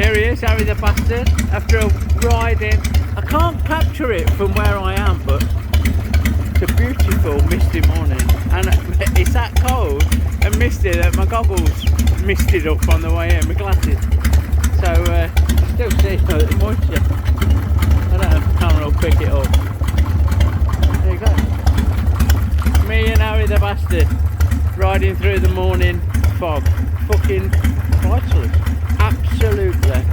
Here he is, Harry the bastard, after a ride in. I can't capture it from where I am, but it's a beautiful misty morning. And it's that cold and misty that my goggles misted up on the way in, my glasses. So, still see the moisture. I don't have the camera will pick it up. There you go. Me and Harry the bastard riding through the morning fog. Fucking priceless. Absolutely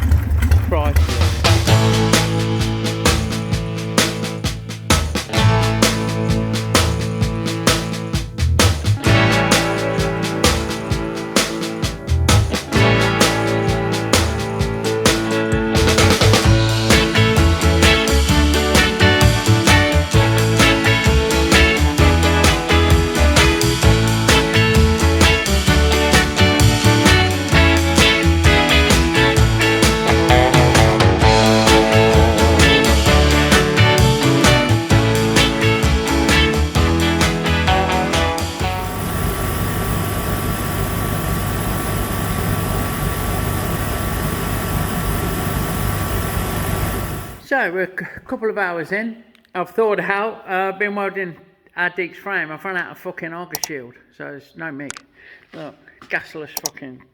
priceless. So we're a couple of hours in. I've thawed out. I've been welding our Deek's frame. I've run out of fucking auger shield, so there's no MIG. Look, gasless fucking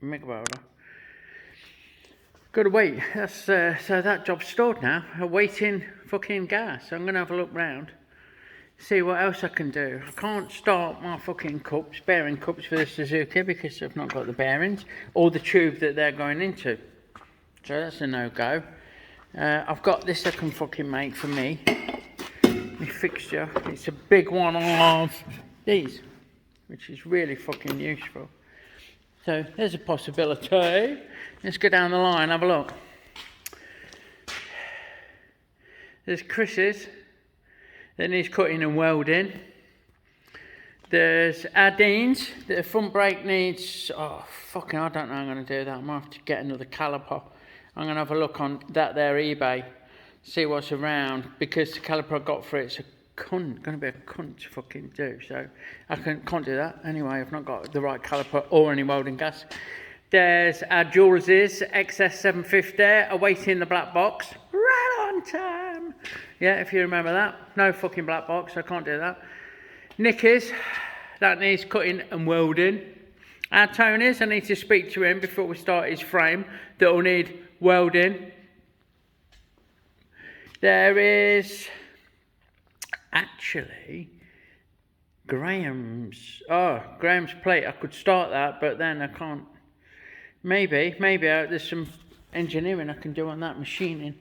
MIG welder. Got to wait. That's so that job's stored now. Awaiting fucking gas. So I'm gonna have a look round, see what else I can do. I can't start my fucking cups, bearing cups for the Suzuki because I've not got the bearings or the tube that they're going into. So that's a no-go. I've got this I can fucking make for me. My fixture. It's a big one of these, which is really fucking useful. So there's a possibility. Let's go down the line, have a look. There's Chris's that needs cutting and welding. There's Adine's. The front brake needs, oh fucking I don't know how I'm going to do that. I might have to get another caliper. I'm going to have a look on that there eBay, see what's around, because the caliper I got for it's going to be a cunt to fucking do, so I can't do that. Anyway, I've not got the right caliper or any welding gas. There's our Jules's XS750 awaiting the black box, right on time. Yeah, if you remember that. No fucking black box, I can't do that. Nicky's, that needs cutting and welding. Our Tony's, I need to speak to him before we start his frame, that will need welding. There is actually Graham's plate. I could start that, but then I can't. Maybe there's some engineering I can do on that machining,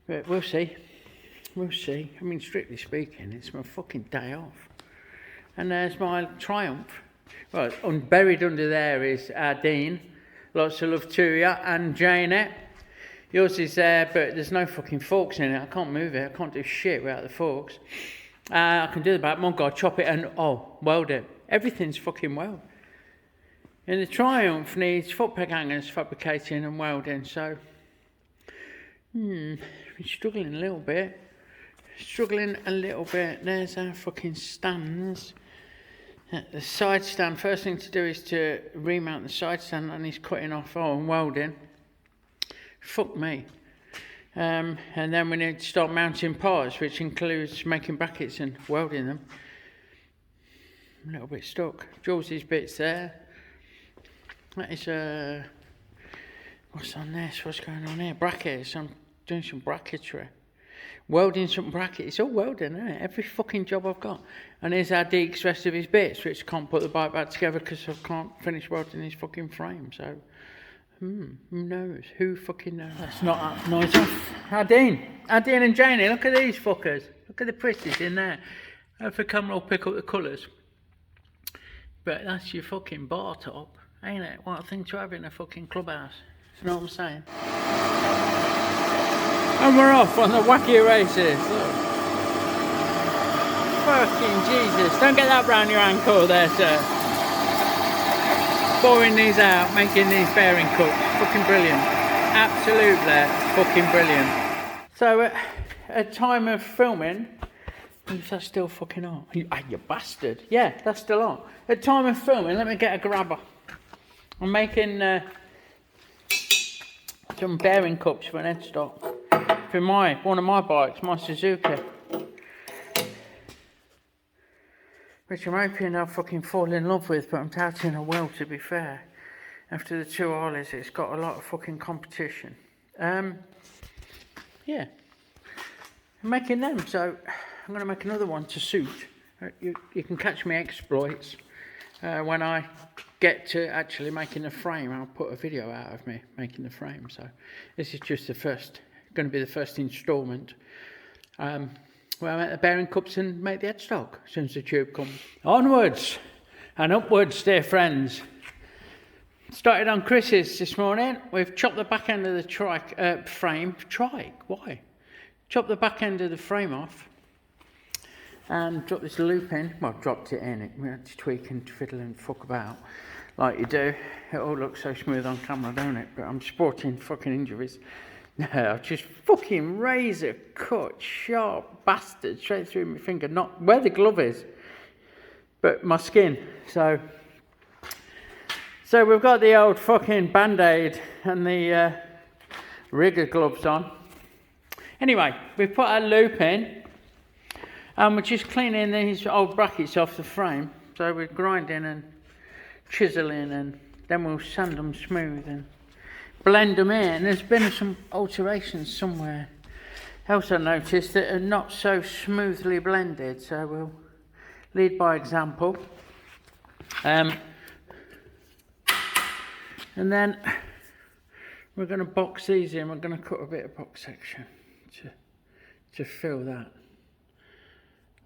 but we'll see. I mean, strictly speaking, it's my fucking day off. And there's my Triumph. Well, buried under there is Dean. Lots of love to you, and Janet. Yours is there, but there's no fucking forks in it. I can't move it. I can't do shit without the forks. I can do the back. Mon God, chop it and weld it. Everything's fucking weld. And the Triumph needs foot peg hangers, fabricating and welding. So, been struggling a little bit. There's our fucking stands. The side stand, first thing to do is to remount the side stand, and he's cutting off and welding. Fuck me. And then we need to start mounting parts, which includes making brackets and welding them. I'm a little bit stuck. Jules's bits there. That is what's on this? What's going on here? Brackets. I'm doing some bracketry. Welding some brackets. It's all welding, isn't it? Every fucking job I've got. And here's our Deek's rest of his bits, which can't put the bike back together because I can't finish welding his fucking frame. So, who knows? Who fucking knows? That's not that noise off. Adine and Janie, look at these fuckers. Look at the pretties in there. If the camera will pick up the colours. But that's your fucking bar top, ain't it? What a thing to have in a fucking clubhouse. You know what I'm saying? And we're off on the wacky races. Look. Fucking Jesus. Don't get that round your ankle there, sir. Boring these out, making these bearing cuts. Fucking brilliant. Absolutely fucking brilliant. So, at time of filming, is that still fucking on? You bastard. Yeah, that's still on. At time of filming, let me get a grabber. I'm making some bearing cups for an headstock for one of my bikes, my Suzuki. Which I'm hoping I'll fucking fall in love with, but I'm doubting I will, to be fair. After the 2 Harleys, it's got a lot of fucking competition. Yeah. I'm making them, so I'm going to make another one to suit. You can catch me exploits when I get to actually making the frame. I'll put a video out of me making the frame. So this is just going to be the first instalment. Where I make the bearing cups and make the headstock as soon as the tube comes. Onwards and upwards, dear friends. Started on Chris's this morning. We've chopped the back end of the frame. Why? Chopped the back end of the frame off and dropped this loop in. Well, dropped it in. We had to tweak and fiddle and fuck about like you do. It all looks so smooth on camera, don't it? But I'm sporting fucking injuries. No, just fucking razor cut, sharp bastard straight through my finger. Not where the glove is, but my skin. So we've got the old fucking band-aid and the rigger gloves on. Anyway, we've put our loop in and we're just cleaning these old brackets off the frame. So we're grinding and chiseling, and then we'll sand them smooth and blend them in. There's been some alterations somewhere else I noticed that are not so smoothly blended, so we'll lead by example. And then we're going to box these in. We're going to cut a bit of box section to fill that,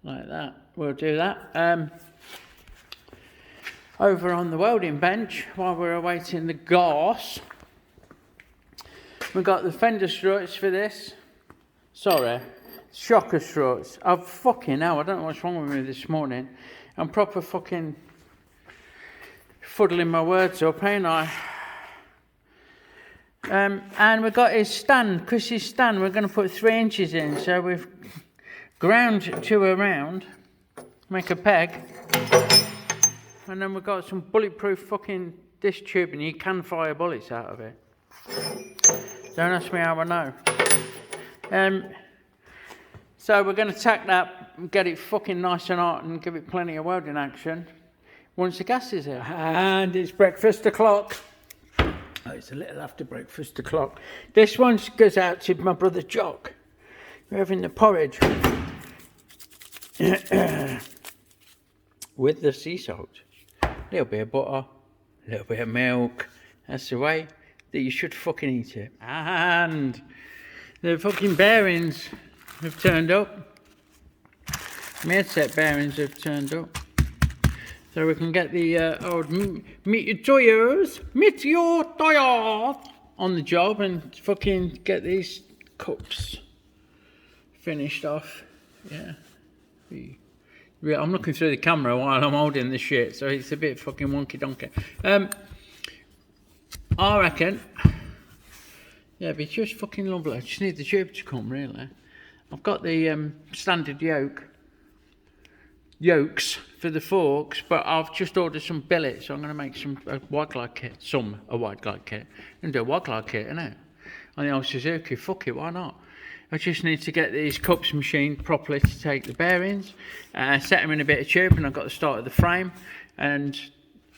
like that. We'll do that. Over on the welding bench, while we're awaiting the gas, we've got the fender struts for this. Sorry, shocker struts. I don't know what's wrong with me this morning. I'm proper fucking fuddling my words up, ain't I? And we've got his stand, Chris's stand. We're going to put 3 inches in. So we've ground 2 around, make a peg, and then we've got some bulletproof fucking disc tube, and you can fire bullets out of it. Don't ask me how I know. So we're going to tack that and get it fucking nice and hot and give it plenty of welding action once the gas is here. And it's breakfast o'clock. Oh, it's a little after breakfast o'clock. This one goes out to my brother Jock. We're having the porridge with the sea salt. A little bit of butter, a little bit of milk. That's the way that you should fucking eat it. And the fucking bearings have turned up. My headset bearings have turned up. So we can get the old Meteor tires on the job and fucking get these cups finished off. Yeah. I'm looking through the camera while I'm holding the shit, so it's a bit fucking wonky donkey. I reckon, yeah, but it's just fucking lovely. I just need the tube to come, really. I've got the standard yokes for the forks, but I've just ordered some billets, so I'm going to make a wide glide kit. A wide glide kit. And do a wide glide kit, innit? On the old Suzuki, fuck it, why not? I just need to get these cups machined properly to take the bearings, set them in a bit of tube, and I've got the start of the frame, and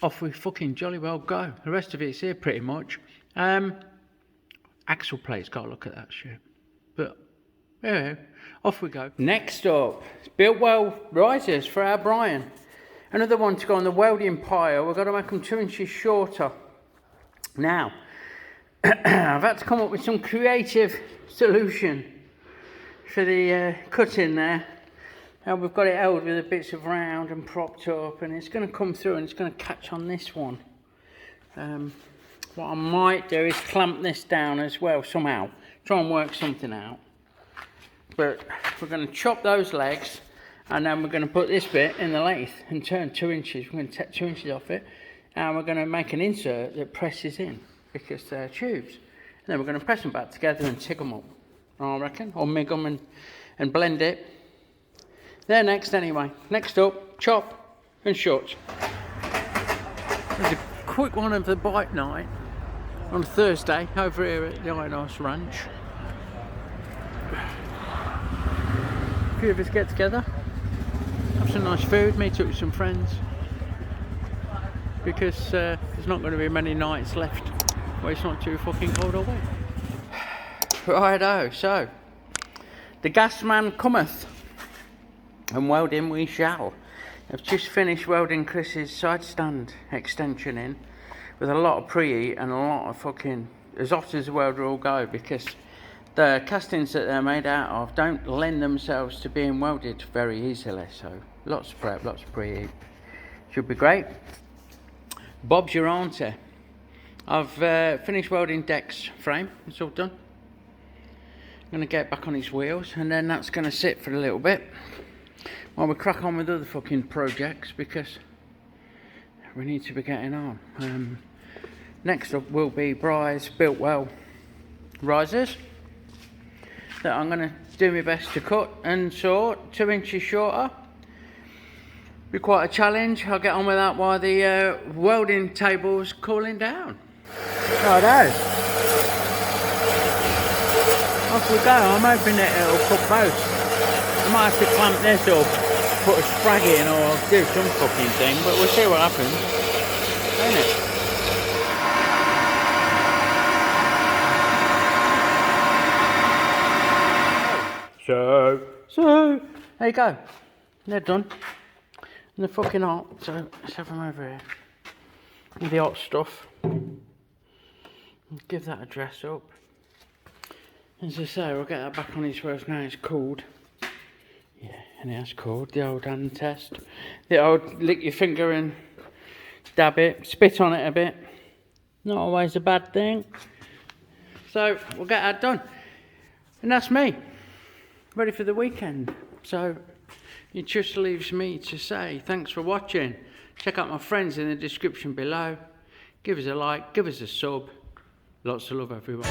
off we fucking jolly well go. The rest of it's here pretty much. Axle plates, got to look at that shit. But yeah, off we go. Next up, built well risers for our Brian. Another one to go on the welding pile. We've got to make them 2 inches shorter. Now, I've had to come up with some creative solution for the cutting there. And we've got it held with the bits of round and propped up, and it's going to come through and it's going to catch on this one. What I might do is clamp this down as well somehow. Try and work something out. But we're going to chop those legs, and then we're going to put this bit in the lathe and turn 2 inches. We're going to take 2 inches off it, and we're going to make an insert that presses in because they're tubes. And then we're going to press them back together and tick them up, I reckon, or mig them and blend it. They're next anyway. Next up, chop and shut. There's a quick one of the bike night. on Thursday over here at the Iron Horse Ranch. A few of us get together, have some nice food, meet up with some friends, because there's not going to be many nights left where it's not too fucking cold or wet. Righto, so the gas man cometh, and welding we shall. I've just finished welding Chris's side stand extension in with a lot of preheat and a lot of fucking as hot as the welder will go, because the castings that they're made out of don't lend themselves to being welded very easily. So lots of prep, lots of preheat. Should be great. Bob's your auntie. I've finished welding Deck's frame. It's all done. I'm going to get back on his wheels, and then that's going to sit for a little bit while we crack on with other fucking projects, because we need to be getting on. Next up will be Bry's built well risers that I'm going to do my best to cut and sort 2 inches shorter. Be quite a challenge. I'll get on with that while the welding table's cooling down. Righto. Off we go. I'm hoping that it'll cook both. I might have to clamp this or put a sprag in or do some fucking thing, but we'll see what happens. Ain't it? So there you go. They're done. And they're fucking hot. So let's have them over here with the hot stuff. Give that a dress up. As I say, we'll get that back on his wheels now. It's cooled. Yeah, and it's cooled. The old hand test. The old lick your finger and dab it, spit on it a bit. Not always a bad thing. So we'll get that done. And that's me. Ready for the weekend. So it just leaves me to say thanks for watching. Check out my friends in the description below. Give us a like, give us a sub. Lots of love, everyone.